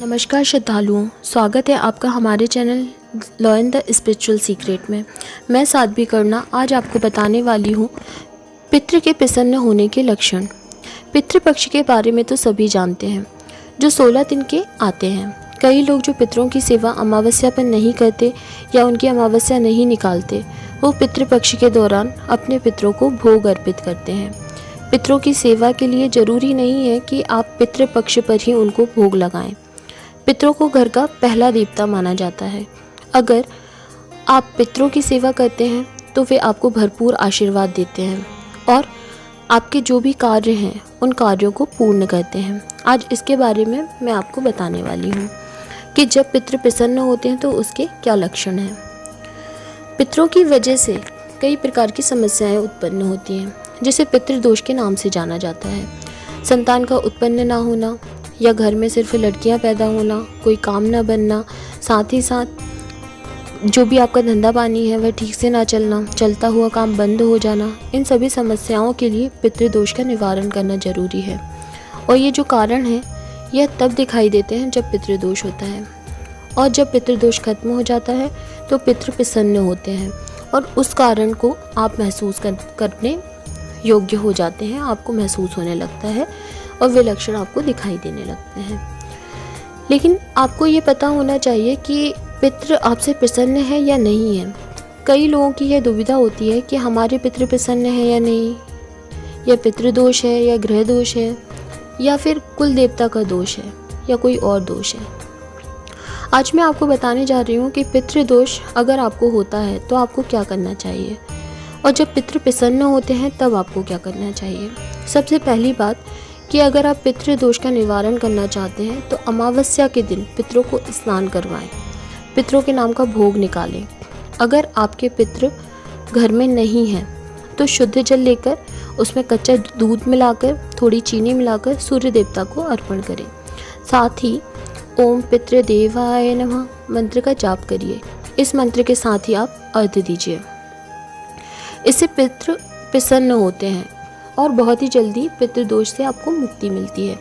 नमस्कार श्रद्धालुओं, स्वागत है आपका हमारे channel learn the spiritual secret में। मैं साध्वी करना आज आपको बताने वाली हूँ पितृ के प्रसन्न होने के लक्षण। पितृपक्ष के बारे में तो सभी जानते हैं, जो 16 दिन के आते हैं। कई लोग जो पितरों की सेवा अमावस्या पर नहीं करते या उनकी अमावस्या नहीं निकालते, वो पितृपक्ष के दौरान अपने पितरों को भोग अर्पित करते हैं। पितरों की सेवा के लिए ज़रूरी नहीं है कि आप पितृपक्ष पर ही उनको भोग लगाएं। पितरों को घर का पहला देवता माना जाता है। अगर आप पितरों की सेवा करते हैं तो वे आपको भरपूर आशीर्वाद देते हैं और आपके जो भी कार्य हैं उन कार्यों को पूर्ण करते हैं। आज इसके बारे में मैं आपको बताने वाली हूँ कि जब पितृ प्रसन्न होते हैं तो उसके क्या लक्षण हैं। पितरों की वजह से कई प्रकार की समस्याएं उत्पन्न होती हैं, जिसे पितृदोष के नाम से जाना जाता है। संतान का उत्पन्न ना होना या घर में सिर्फ लड़कियां पैदा होना, कोई काम ना बनना, साथ ही साथ जो भी आपका धंधा पानी है वह ठीक से ना चलना, चलता हुआ काम बंद हो जाना, इन सभी समस्याओं के लिए पितृदोष का निवारण करना जरूरी है। और ये जो कारण है यह तब दिखाई देते हैं जब पितृदोष होता है, और जब पितृदोष खत्म हो जाता है तो पितृ प्रसन्न होते हैं और उस कारण को आप महसूस करने योग्य हो जाते हैं, आपको महसूस होने लगता है और वे लक्षण आपको दिखाई देने लगते हैं। लेकिन आपको ये पता होना चाहिए कि पितृ आपसे प्रसन्न है या नहीं है। कई लोगों की यह दुविधा होती है कि हमारे पितृ प्रसन्न है या नहीं, या पितृदोष है या ग्रह दोष है या फिर कुल देवता का दोष है या कोई और दोष है। आज मैं आपको बताने जा रही हूँ कि पितृदोष अगर आपको होता है तो आपको क्या करना चाहिए, और जब पितृ प्रसन्न होते हैं तब आपको क्या करना चाहिए। सबसे पहली बात कि अगर आप पितृदोष का निवारण करना चाहते हैं तो अमावस्या के दिन पितरों को स्नान करवाएं, पितरों के नाम का भोग निकालें। अगर आपके पितृ घर में नहीं हैं तो शुद्ध जल लेकर उसमें कच्चा दूध मिलाकर थोड़ी चीनी मिलाकर सूर्य देवता को अर्पण करें। साथ ही ओम पितृदेवाय नमः मंत्र का जाप करिए। इस मंत्र के साथ ही आप अर्घ्य दीजिए। इससे पितृ प्रसन्न होते हैं और बहुत ही जल्दी पितृदोष से आपको मुक्ति मिलती है।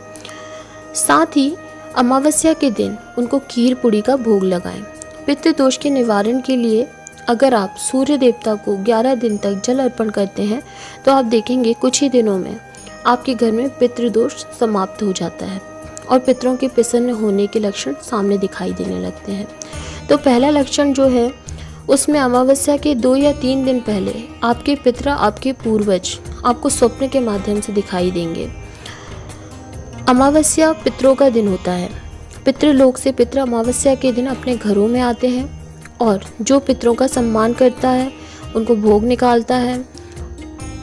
साथ ही अमावस्या के दिन उनको खीर पूड़ी का भोग लगाएं। पितृदोष के निवारण के लिए अगर आप सूर्य देवता को 11 दिन तक जल अर्पण करते हैं तो आप देखेंगे कुछ ही दिनों में आपके घर में पितृदोष समाप्त हो जाता है और पितरों के प्रसन्न होने के लक्षण सामने दिखाई देने लगते हैं। तो पहला लक्षण जो है उसमें अमावस्या के 2 या 3 दिन पहले आपके पितर, आपके पूर्वज आपको स्वप्न के माध्यम से दिखाई देंगे। अमावस्या पितरों का दिन होता है। पितृलोक से पितर अमावस्या के दिन अपने घरों में आते हैं और जो पितरों का सम्मान करता है, उनको भोग निकालता है,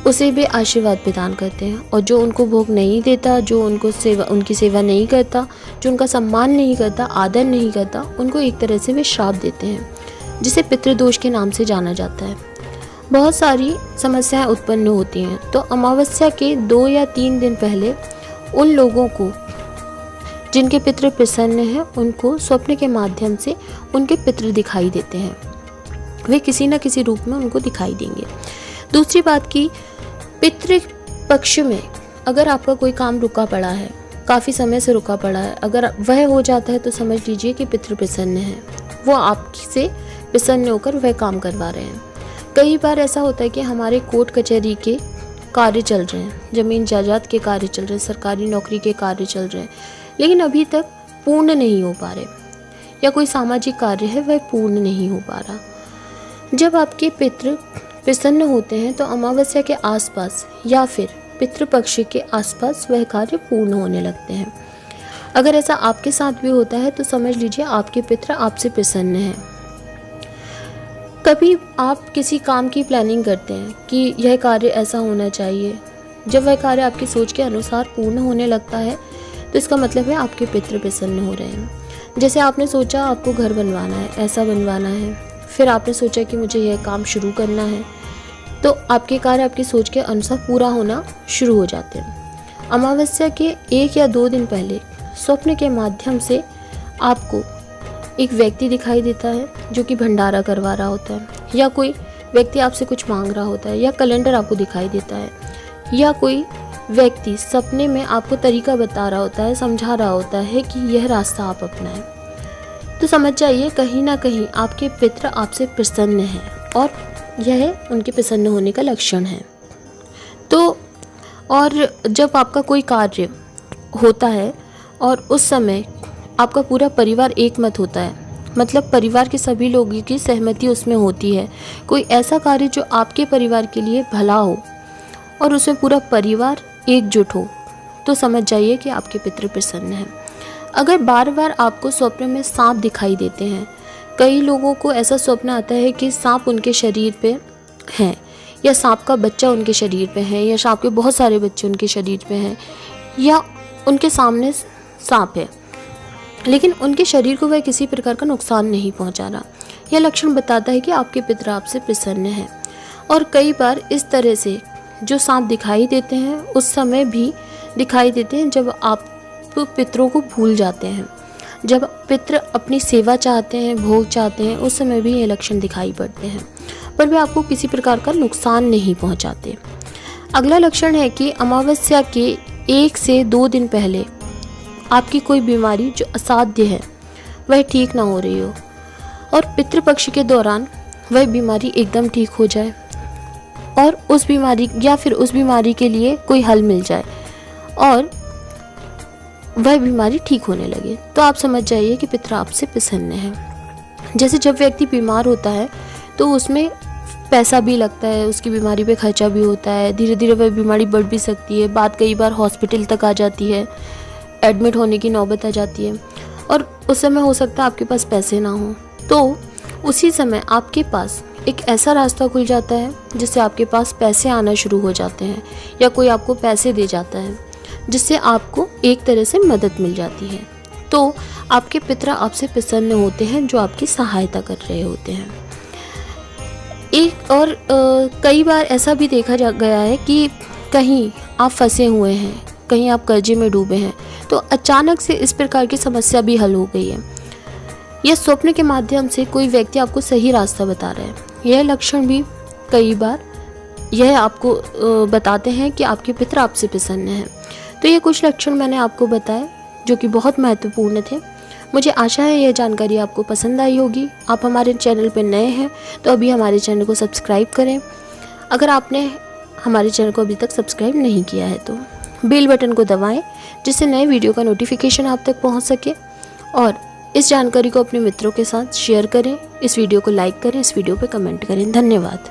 उसे भी आशीर्वाद प्रदान करते हैं। और जो उनको भोग नहीं देता, जो उनकी सेवा नहीं करता, जो उनका सम्मान नहीं करता, आदर नहीं करता, उनको एक तरह से वे श्राप देते हैं, जिसे पितृदोष के नाम से जाना जाता है। बहुत सारी समस्याएं उत्पन्न होती हैं। तो अमावस्या के 2 या 3 दिन पहले उन लोगों को जिनके पितृ प्रसन्न हैं उनको स्वप्न के माध्यम से उनके पितृ दिखाई देते हैं। वे किसी न किसी रूप में उनको दिखाई देंगे। दूसरी बात की पितृ पक्ष में अगर आपका कोई काम रुका पड़ा है, काफ़ी समय से रुका पड़ा है, अगर वह हो जाता है तो समझ लीजिए कि पितृ प्रसन्न है, वो आपसे प्रसन्न होकर वह काम करवा रहे हैं। कई बार ऐसा होता है कि हमारे कोर्ट कचहरी के कार्य चल रहे हैं, ज़मीन जायदाद के कार्य चल रहे हैं, सरकारी नौकरी के कार्य चल रहे हैं, लेकिन अभी तक पूर्ण नहीं हो पा रहे, या कोई सामाजिक कार्य है वह पूर्ण नहीं हो पा रहा। जब आपके पितृ प्रसन्न होते हैं तो अमावस्या के आसपास या फिर पितृपक्ष के आसपास वह कार्य पूर्ण होने लगते हैं। अगर ऐसा आपके साथ भी होता है तो समझ लीजिए आपके पितृ आपसे प्रसन्न हैं। कभी आप किसी काम की प्लानिंग करते हैं कि यह कार्य ऐसा होना चाहिए, जब वह कार्य आपकी सोच के अनुसार पूर्ण होने लगता है तो इसका मतलब है आपके पितृ प्रसन्न हो रहे हैं। जैसे आपने सोचा आपको घर बनवाना है, ऐसा बनवाना है, फिर आपने सोचा कि मुझे यह काम शुरू करना है, तो आपके कार्य आपकी सोच के अनुसार पूरा होना शुरू हो जाते हैं। अमावस्या के 1 या 2 दिन पहले स्वप्न के माध्यम से आपको एक व्यक्ति दिखाई देता है जो कि भंडारा करवा रहा होता है, या कोई व्यक्ति आपसे कुछ मांग रहा होता है, या कैलेंडर आपको दिखाई देता है, या कोई व्यक्ति सपने में आपको तरीका बता रहा होता है, समझा रहा होता है कि यह रास्ता आप अपनाएं, तो समझ जाइए कहीं ना कहीं आपके पितृ आपसे प्रसन्न हैं और यह उनके प्रसन्न होने का लक्षण है। तो और जब आपका कोई कार्य होता है और उस समय आपका पूरा परिवार एक मत होता है, मतलब परिवार के सभी लोगों की सहमति उसमें होती है, कोई ऐसा कार्य जो आपके परिवार के लिए भला हो और उसमें पूरा परिवार एकजुट हो, तो समझ जाइए कि आपके पितृ प्रसन्न हैं। अगर बार बार आपको स्वप्न में सांप दिखाई देते हैं, कई लोगों को ऐसा स्वप्न आता है कि सांप उनके शरीर पे हैं, या सांप का बच्चा उनके शरीर पे है, या सांप के बहुत सारे बच्चे उनके शरीर पे हैं, या उनके सामने सांप है लेकिन उनके शरीर को वह किसी प्रकार का नुकसान नहीं पहुंचा रहा, यह लक्षण बताता है कि आपके पितृ आपसे प्रसन्न हैं। और कई बार इस तरह से जो सांप दिखाई देते हैं उस समय भी दिखाई देते हैं जब आप पितरों को भूल जाते हैं, जब पितृ अपनी सेवा चाहते हैं, भोग चाहते हैं, उस समय भी ये लक्षण दिखाई पड़ते हैं, पर वे आपको किसी प्रकार का नुकसान नहीं पहुंचाते। अगला लक्षण है कि अमावस्या के 1 से 2 दिन पहले आपकी कोई बीमारी जो असाध्य है वह ठीक ना हो रही हो और पितृपक्ष के दौरान वह बीमारी एकदम ठीक हो जाए और उस बीमारी या फिर उस बीमारी के लिए कोई हल मिल जाए और वह बीमारी ठीक होने लगे, तो आप समझ जाइए कि पितृ आपसे प्रसन्न हैं। जैसे जब व्यक्ति बीमार होता है तो उसमें पैसा भी लगता है, उसकी बीमारी पे खर्चा भी होता है, धीरे धीरे वह बीमारी बढ़ भी सकती है, बात कई बार हॉस्पिटल तक आ जाती है, एडमिट होने की नौबत आ जाती है और उस समय हो सकता है आपके पास पैसे ना हो, तो उसी समय आपके पास एक ऐसा रास्ता खुल जाता है जिससे आपके पास पैसे आना शुरू हो जाते हैं या कोई आपको पैसे दे जाता है जिससे आपको एक तरह से मदद मिल जाती है। तो आपके पितृ आपसे प्रसन्न होते हैं जो आपकी सहायता कर रहे होते हैं। एक और कई बार ऐसा भी देखा गया है कि कहीं आप फंसे हुए हैं, कहीं आप कर्जे में डूबे हैं, तो अचानक से इस प्रकार की समस्या भी हल हो गई है। यह स्वप्न के माध्यम से कोई व्यक्ति आपको सही रास्ता बता रहा है। यह लक्षण भी कई बार यह आपको बताते हैं कि आपके पितृ आपसे प्रसन्न हैं। तो ये कुछ लक्षण मैंने आपको बताए जो कि बहुत महत्वपूर्ण थे। मुझे आशा है यह जानकारी आपको पसंद आई होगी। आप हमारे चैनल पर नए हैं तो अभी हमारे चैनल को सब्सक्राइब करें। अगर आपने हमारे चैनल को अभी तक सब्सक्राइब नहीं किया है तो बेल बटन को दबाएं जिससे नए वीडियो का नोटिफिकेशन आप तक पहुंच सके और इस जानकारी को अपने मित्रों के साथ शेयर करें। इस वीडियो को लाइक करें, इस वीडियो पर कमेंट करें। धन्यवाद।